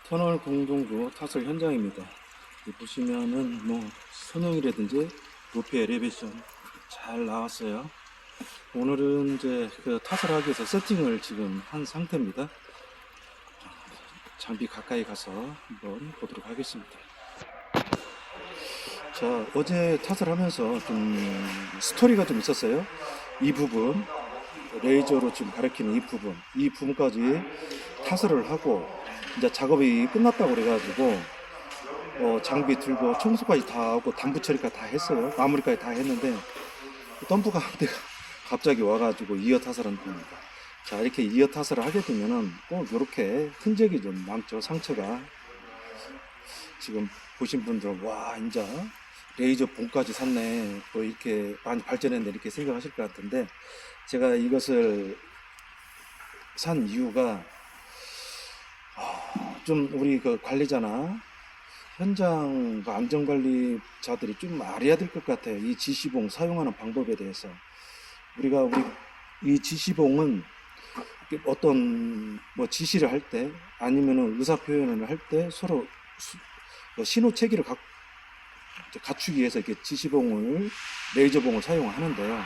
터널 공동구 타설 현장입니다. 여기 보시면은 선형이라든지 높이 엘리베이션 잘 나왔어요. 오늘은 이제 그 타설하기 위해서 세팅을 지금 한 상태입니다. 장비 가까이 가서 한번 보도록 하겠습니다. 자, 어제 타설하면서 좀 스토리가 좀 있었어요. 이 부분, 레이저로 지금 가리키는 이 부분까지 타설을 하고 이제 작업이 끝났다고 그래가지고 장비 들고 청소까지 다 하고 단부 처리까지 다 했어요. 마무리까지 다 했는데 덤프가 한 대가 갑자기 와가지고 이어 타설한 겁니다. 자, 이렇게 이어 타설을 하게 되면은 꼭 이렇게 흔적이 좀 남죠. 상처가. 지금 보신 분들은 와, 인자 레이저 봉까지 샀네, 또 이렇게 많이 발전했네, 이렇게 생각하실 것 같은데, 제가 이것을 산 이유가 좀 우리 그 관리자나 현장 안전관리자들이 좀 알아야 될 것 같아요. 이 지시봉 사용하는 방법에 대해서. 우리 이 지시봉은 어떤 지시를 할 때 아니면은 의사 표현을 할 때 서로 신호 체계를 갖추기 위해서 이렇게 지시봉을, 레이저봉을 사용하는데요.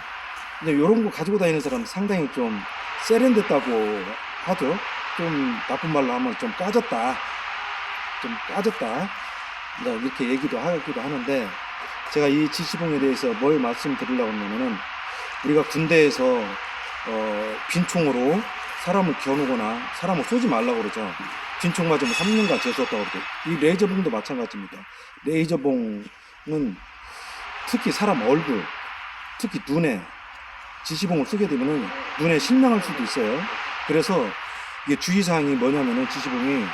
근데 이런 거 가지고 다니는 사람은 상당히 좀 세련됐다고 하죠. 좀 나쁜 말로 하면 좀 까졌다, 이렇게 얘기도 하기도 하는데, 제가 이 지시봉에 대해서 뭘 말씀드리려고 하면은, 우리가 군대에서 빈총으로 사람을 겨누거나 사람을 쏘지 말라고 그러죠. 빈총 맞으면 3년간 재수없다고 그러죠. 이 레이저봉도 마찬가지입니다. 레이저봉은 특히 사람 얼굴, 특히 눈에 지시봉을 쓰게 되면은 눈에 실명할 수도 있어요. 그래서 이게 주의사항이 뭐냐면은, 지시봉이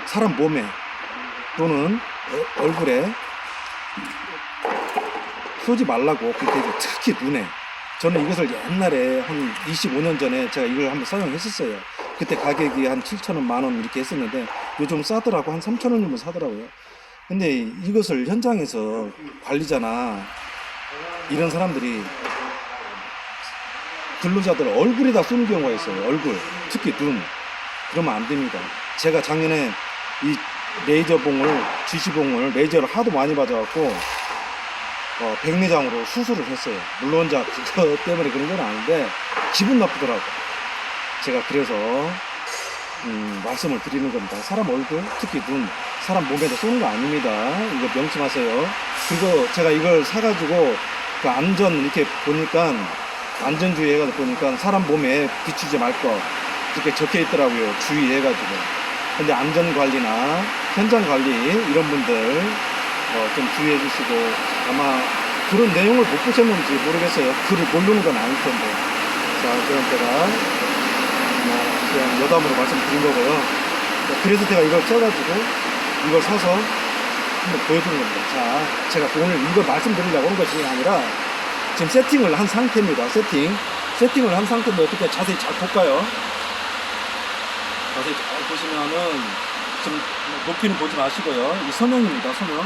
사람 몸에 또는 얼굴에 쏘지 말라고 그렇게 해서, 특히 눈에. 저는 이것을 옛날에 한 25년 전에 제가 이걸 한번 사용했었어요. 그때 가격이 한 7,000원, 만원 이렇게 했었는데 요즘 싸더라고. 한 3,000원 정도 사더라고요. 근데 이것을 현장에서 관리자나 이런 사람들이 근로자들 얼굴에다 쏘는 경우가 있어요. 얼굴, 특히 눈. 그러면 안 됩니다. 제가 작년에 이 지시봉을 레이저를 하도 많이 맞아갖고 백내장으로 수술을 했어요. 물론 그거 때문에 그런 건 아닌데 기분 나쁘더라고. 제가 그래서 말씀을 드리는 겁니다. 사람 얼굴, 특히 눈, 사람 몸에다 쏘는 거 아닙니다. 이거 명심하세요. 그리고 제가 이걸 사가지고 그 이렇게 보니까, 안전주의 보니까 사람 몸에 비추지 말 것 이렇게 적혀 있더라고요. 주의해가지고. 근데 안전관리나 현장관리 이런 분들 좀 주의해 주시고, 아마 그런 내용을 못 보셨는지 모르겠어요. 글을 모르는 건 아닐 텐데. 자, 그럼 제가 그냥 여담으로 말씀드린 거고요. 그래서 제가 이걸 써가지고 이걸 사서 한번 보여드리는 겁니다. 자, 제가 오늘 이걸 말씀드리려고 하는 것이 아니라 지금 세팅을 한 상태입니다. 세팅을 한 상태인데 어떻게 자세히 잘 볼까요? 자세히 잘 보시면은, 좀 높이는 보지 마시고요. 이 선형입니다. 선형.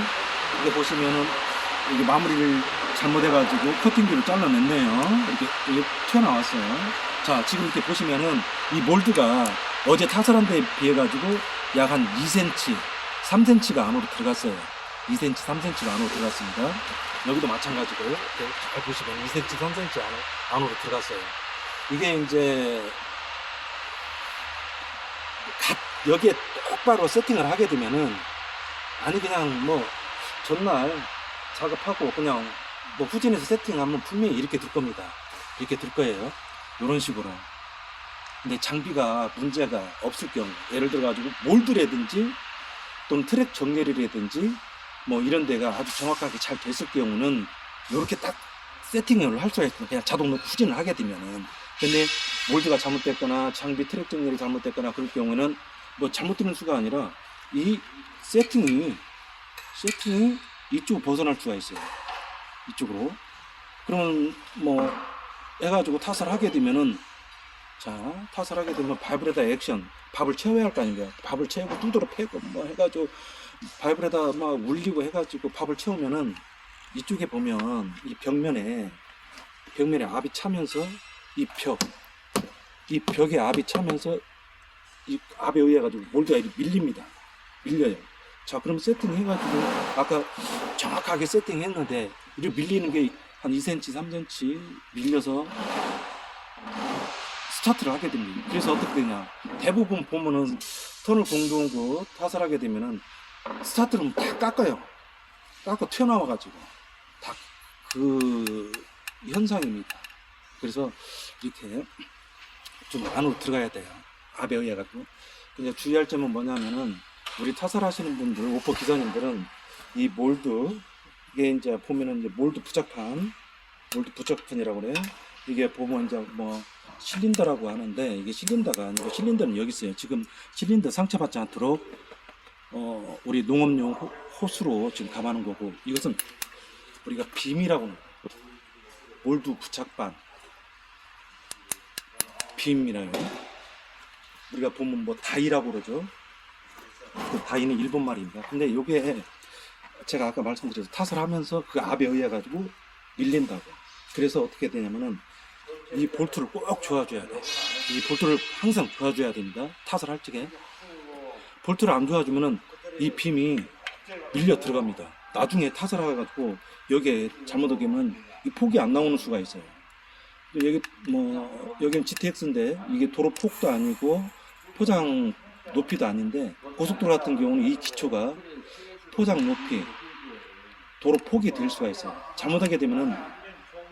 이게 보시면은 이게 마무리를 잘못해가지고 커팅기를 잘라냈네요. 이렇게 튀어나왔어요. 자, 지금 이렇게 보시면은 이 몰드가 어제 타설한 데에 비해가지고 약 한 2cm, 3cm가 안으로 들어갔어요. 2cm, 3cm가 안으로 들어갔습니다. 여기도 마찬가지고요. 이렇게 잘 보시면 2cm, 3cm 안으로 들어갔어요. 이게 이제 여기에 똑바로 세팅을 하게 되면은, 아니 그냥 전날 작업하고 그냥 후진해서 세팅하면 분명히 이렇게 들 겁니다. 이렇게 들 거예요. 이런 식으로. 근데 장비가 문제가 없을 경우, 예를 들어 가지고 몰드라든지 또는 트랙 정렬이라든지 이런 데가 아주 정확하게 잘 됐을 경우는 이렇게 딱 세팅을 할 수가 있어요. 그냥 자동으로 후진을 하게 되면은. 근데 몰드가 잘못됐거나 장비 트랙 정렬이 잘못됐거나 그럴 경우는 잘못되는 수가 아니라 이 세팅이 이쪽으로 벗어날 수가 있어요. 이쪽으로. 그러면 해가지고 타설하게 되면은, 타설하게 되면 바이브레다 액션, 밥을 채워야 할 거 아닙니까? 밥을 채우고 두드러 패고 해가지고 바이브레다 막 울리고 해가지고 밥을 채우면은, 이쪽에 보면 이 벽면에 압이 차면서 이 벽에 압이 차면서 이 압에 의해 가지고 몰드가 이렇게 밀립니다. 밀려요. 자, 그럼 세팅해가지고 아까 정확하게 세팅했는데 이렇게 밀리는 게 한 2cm, 3cm 밀려서 스타트를 하게 됩니다. 그래서 어떻게 되냐? 대부분 보면은 터널 공동구 타설하게 되면은 스타트를 다 깎아요. 깎아 튀어나와가지고 다 그 현상입니다. 그래서 이렇게 좀 안으로 들어가야 돼요. 압에 의해 가지고. 근데 주의할 점은 뭐냐면은 우리 타설하시는 분들, 오퍼 기사님들은 이 몰드 이게 이제 보면은 이제 몰드 부착판이라고 그래요. 이게 보면 이제 뭐 실린더라고 하는데 이게 실린더가 아니고 실린더는 여기 있어요. 지금 실린더 상처받지 않도록 우리 농업용 호스로 지금 감하는 거고 이것은 우리가 빔이라고 하는 거예요. 몰드 부착반 빔이라요. 우리가 보면 뭐 다이라고 그러죠. 그 다이는 일본 말입니다. 근데 요게 제가 아까 말씀드렸죠. 타설하면서 그 압에 의해 가지고 밀린다고. 그래서 어떻게 되냐면은 이 볼트를 꼭 조아줘야 돼. 이 볼트를 항상 조아줘야 됩니다. 타설할 적에 볼트를 안 조아주면은 이 빔이 밀려 들어갑니다. 나중에 타설해가지고 여기에 잘못하면 이 폭이 안 나오는 수가 있어요. 여기 뭐 여기는 GTX인데 이게 도로 폭도 아니고 포장 높이도 아닌데 고속도로 같은 경우는 이 기초가 포장 높이 도로 폭이 될 수가 있어요. 잘못하게 되면은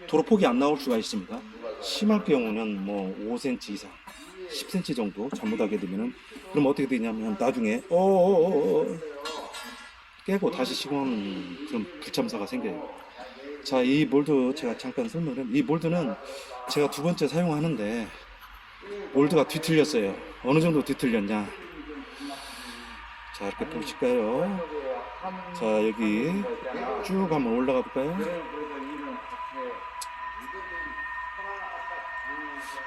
도로 폭이 안 나올 수가 있습니다. 심할 경우는 뭐 5cm 이상 10cm 정도 잘못하게 되면은 그럼 어떻게 되냐면 나중에 깨고 다시 시공하는 그런 불참사가 생겨요. 자, 이 몰드 제가 잠깐 설명을 이 몰드는 제가 두 번째 사용하는데 몰드가 뒤틀렸어요. 어느 정도 뒤틀렸냐? 자, 이렇게 보실까요? 자, 여기 쭉 한번 올라가 볼까요?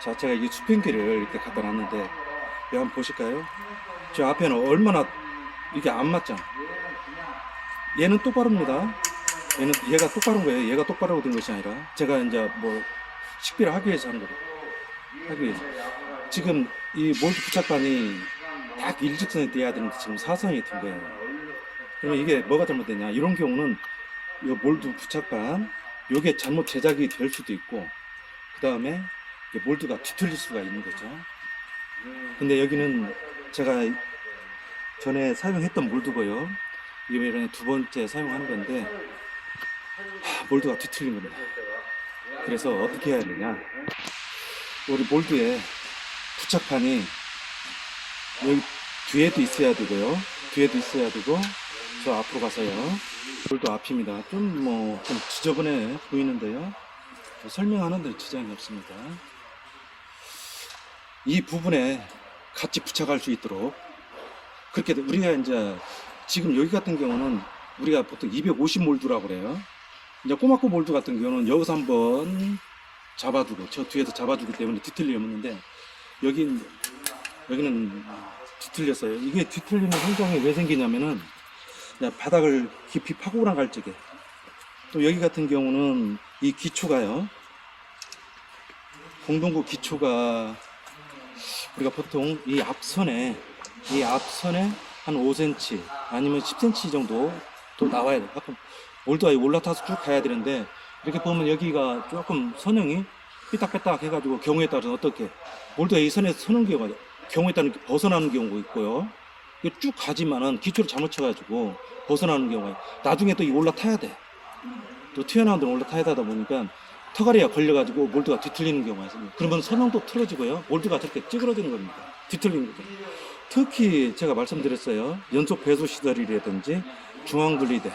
자, 제가 이 수평기를 이렇게 갖다 놨는데 여기 한번 보실까요? 저 앞에는 얼마나 이게 안 맞죠? 얘는 똑바릅니다. 얘가 똑바른 거예요. 얘가 똑바르고 된 것이 아니라 제가 이제 뭐 식비를 하기 위해서 하는 거예요. 하기 위해서. 지금 이 몰드 부착반이 딱 일직선에 떼야 되는데 지금 사선이 된 거예요. 그러면 이게 뭐가 잘못됐냐? 이런 경우는 이 몰드 부착반 요게 잘못 제작이 될 수도 있고 그 다음에 몰드가 뒤틀릴 수가 있는 거죠. 근데 여기는 제가 전에 사용했던 몰드고요. 이번에 두 번째 사용하는 건데 몰드가 뒤틀린 겁니다. 그래서 어떻게 해야 되냐? 우리 몰드에 부착판이 여기 뒤에도 있어야 되고요. 뒤에도 있어야 되고 저 앞으로 가서요. 몰드 앞입니다. 좀 지저분해 보이는데요. 설명하는 데 지장이 없습니다. 이 부분에 같이 부착할 수 있도록 그렇게 우리가 이제 지금 여기 같은 경우는 우리가 보통 250 몰드라고 그래요. 이제 꼬마꼬 몰드 같은 경우는 여기서 한번 잡아주고 저 뒤에서 잡아주기 때문에 뒤틀림이 없는데 여기는 뒤틀렸어요. 이게 뒤틀리는 현상이 왜 생기냐면은 바닥을 깊이 파고 나갈 적에 또 여기 같은 경우는 이 기초가요. 공동구 기초가 우리가 보통 이 앞선에 한 5cm 아니면 10cm 정도 또 나와야 돼요. 몰드가 올라타서 쭉 가야 되는데 이렇게 보면 여기가 조금 선형이 삐딱삐딱 해가지고 경우에 따라서 어떻게 몰드가 이 선에서 서는 경우에 따라 벗어나는 경우가 있고요. 쭉 가지만은 기초를 잘못 쳐가지고 벗어나는 경우가 나중에 또 이 올라타야 돼. 또 튀어나온 데는 올라타야 하다 보니까 터가리가 걸려가지고 몰드가 뒤틀리는 경우가 있습니다. 그러면 선형도 틀어지고요. 몰드가 저렇게 찌그러지는 겁니다. 뒤틀리는 거죠. 특히 제가 말씀드렸어요. 연속 배수 시설이라든지 중앙 분리대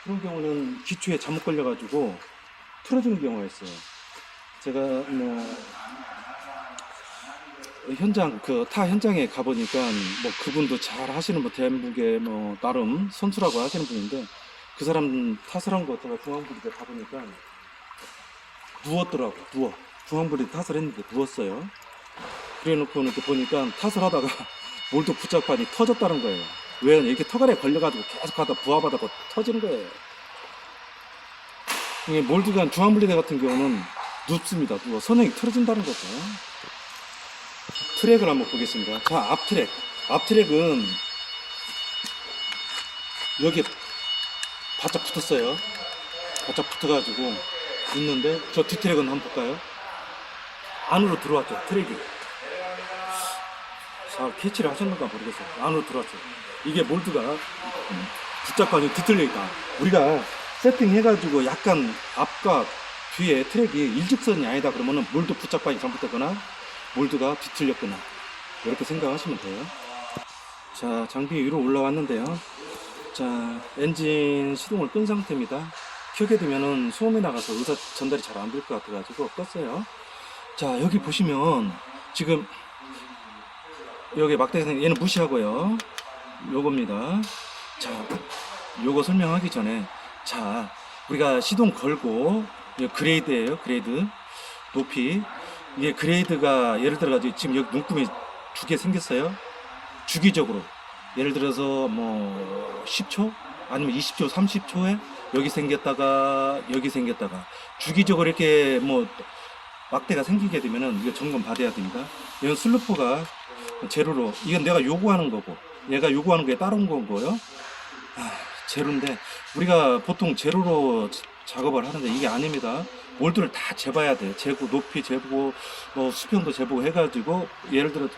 그런 경우는 기초에 잘못 걸려가지고 틀어지는 경우가 있어요. 제가 현장 타 현장에 가보니까 뭐 그분도 잘 하시는 대한민국의 나름 선수라고 하시는 분인데 그 사람 타설한 거 제가 중앙분리대 가보니까 누웠더라고. 중앙분리대 타설했는데 누웠어요. 그래놓고 이렇게 보니까 타설하다가 몰드 부착판이 터졌다는 거예요. 왜 이렇게 터갈에 걸려가지고 계속 하다 부하받아가 터지는 거예요. 이게 몰드가 중앙분리대 같은 경우는 눕습니다. 누워 선형이 틀어진다는 거죠. 트랙을 한번 보겠습니다. 자, 앞트랙. 앞트랙은 여기 바짝 붙었어요. 바짝 붙어가지고 있는데, 저 뒷트랙은 한번 볼까요? 안으로 들어왔죠, 트랙이. 잘 캐치를 하셨는가 모르겠어요. 안으로 들어왔죠. 이게 몰드가 붙잡고 뒤틀려 있다. 우리가 세팅해가지고 약간 앞과 뒤에 트랙이 일직선이 아니다 그러면은 몰드 붙잡방이 잘못되거나 몰드가 뒤틀렸거나 이렇게 생각하시면 돼요. 자, 장비 위로 올라왔는데요. 자, 엔진 시동을 끈 상태입니다. 켜게 되면은 소음이 나가서 의사 전달이 잘 안 될 것 같아가지고 껐어요. 자, 여기 보시면 지금 여기 막대기는 얘는 무시하고요. 요겁니다. 자, 요거 설명하기 전에, 자, 우리가 시동 걸고, 이거 그레이드예요. 그레이드 높이. 이게 그레이드가 예를 들어가지고 지금 여기 눈금이 두 개 생겼어요. 주기적으로 예를 들어서 뭐 10초 아니면 20초 30초에 여기 생겼다가 여기 생겼다가 주기적으로 이렇게 뭐 막대가 생기게 되면은 이거 점검 받아야 됩니다. 이건 슬루퍼가 제로로, 이건 내가 요구하는 거고 얘가 요구하는 거에 따른 거고요. 제로인데 우리가 보통 제로로 작업을 하는데 이게 아닙니다. 몰드를 다 재봐야 돼. 재고 높이 재보고 뭐 수평도 재보고 해가지고 예를 들어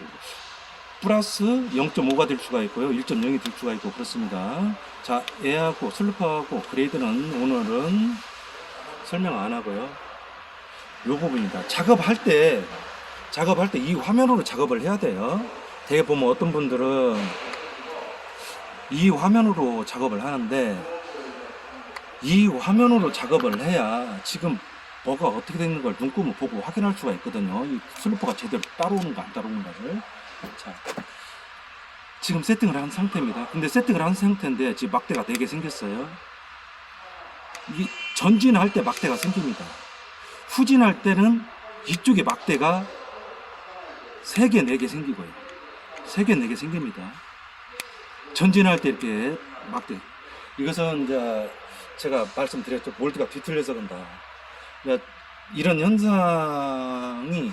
플러스 0.5가 될 수가 있고요, 1.0이 될 수가 있고 그렇습니다. 자, 얘하고 슬루퍼하고 그레이드는 오늘은 설명 안 하고요. 요 부분입니다. 작업할 때 이 화면으로 작업을 해야 돼요. 되게 보면 어떤 분들은 이 화면으로 작업을 하는데 이 화면으로 작업을 해야 지금 뭐가 어떻게 되는 걸 눈금을 보고 확인할 수가 있거든요. 이 슬루퍼가 제대로 따라오는가 안 따라오는가를. 자, 지금 세팅을 한 상태입니다. 근데 세팅을 한 상태인데 지금 막대가 4개 생겼어요. 이 전진할 때 막대가 생깁니다. 후진할 때는 이쪽에 막대가 3개, 4개 생기고요. 3개, 4개 생깁니다. 전진할 때 이렇게 막대. 이것은 이제 제가 말씀드렸죠. 몰드가 뒤틀려서 그런다. 그러니까 이런 현상이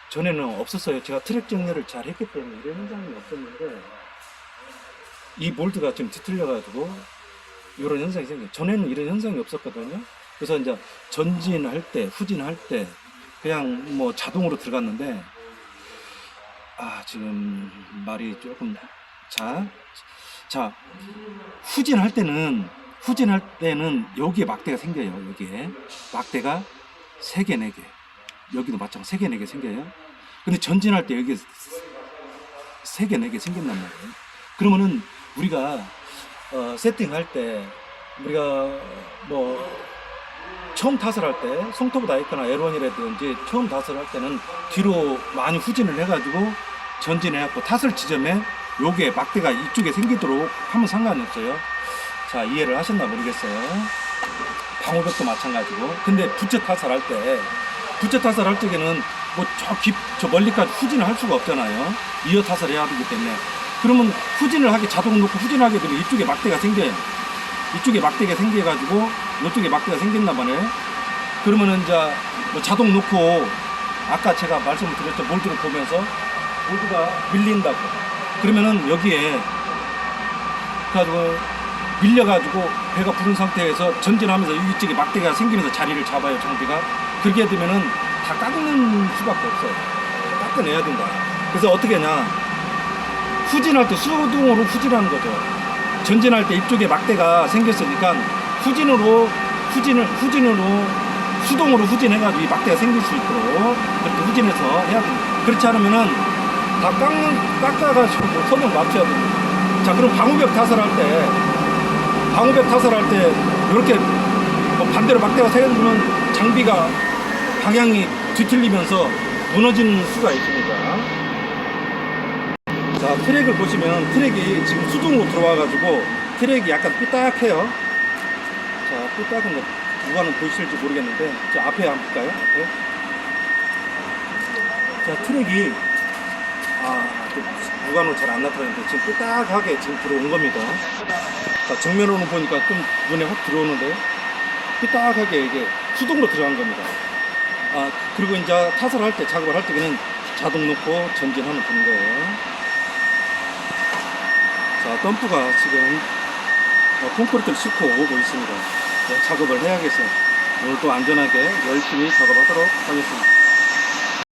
전에는 없었어요. 제가 트랙 정렬을 잘 했기 때문에 이런 현상이 없었는데 이 몰드가 지금 뒤틀려가지고 이런 현상이 생겨요. 전에는 이런 현상이 없었거든요. 그래서 이제 전진할 때, 후진할 때 그냥 뭐 자동으로 들어갔는데 지금 말이 조금 자, 후진할 때는 여기에 막대가 생겨요. 여기에 막대가 3개, 4개. 여기도 마찬가지 3개, 4개 생겨요. 근데 전진할 때 여기에 3개, 4개 생긴단 말이에요. 그러면은 우리가 세팅할 때 우리가 뭐 처음 탓을 할 때 송토보 다이거나 에론이라든지 처음 탓을 할 때는 뒤로 많이 후진을 해가지고 전진해갖고 탓을 지점에 요게 막대가 이쪽에 생기도록 하면 상관이 없어요. 자, 이해를 하셨나 모르겠어요. 방호벽도 마찬가지고. 근데 부처 탓을 할 적에는 뭐 저 멀리까지 후진을 할 수가 없잖아요. 이어 탓을 해야 되기 때문에. 그러면 후진을 하게 자동 놓고 후진하게 되면 이쪽에 막대가 생겨요. 이쪽에 막대가 생겨가지고 이쪽에 막대가 생긴단 말이에요. 그러면은 이제 뭐 자동 놓고 아까 제가 말씀을 드렸죠. 몰드를 보면서 몰드가 밀린다고. 그러면은 여기에 가지고 밀려가지고 배가 부른 상태에서 전진하면서 이쪽에 막대가 생기면서 자리를 잡아요, 장비가. 그렇게 되면은 다 깎는 수밖에 없어요. 깎아내야 된다. 그래서 어떻게 하냐, 후진할 때 수동으로 후진하는 거죠. 전진할 때 이쪽에 막대가 생겼으니까 후진으로 수동으로 후진해가지고 이 막대가 생길 수 있도록 그렇게 후진해서 해야 됩니다. 그렇지 않으면은 다 깎아가지고 선을 맞춰야 됩니다. 자, 그럼 방호벽 타설할 때 이렇게 뭐 반대로 막대가 생기면 장비가 방향이 뒤틀리면서 무너지는 수가 있습니다. 자, 트랙을 보시면 트랙이 지금 수동으로 들어와가지고 트랙이 약간 삐딱해요. 자, 삐딱한 거 누가는 보이실지 모르겠는데, 자, 앞에 한번 볼까요? 앞에. 자, 트랙이 누가는 잘 안 나타나는데 지금 삐딱하게 지금 들어온 겁니다. 자, 정면으로는 보니까 좀 눈에 확 들어오는데 삐딱하게 이게 수동으로 들어간 겁니다. 그리고 이제 타설할 때, 작업을 할 때는 자동 놓고 전진하면 되는 거예요. 자, 덤프가 지금 콘크리트를 싣고 오고 있습니다. 네, 작업을 해야겠어요. 오늘 또 안전하게 열심히 작업하도록 하겠습니다.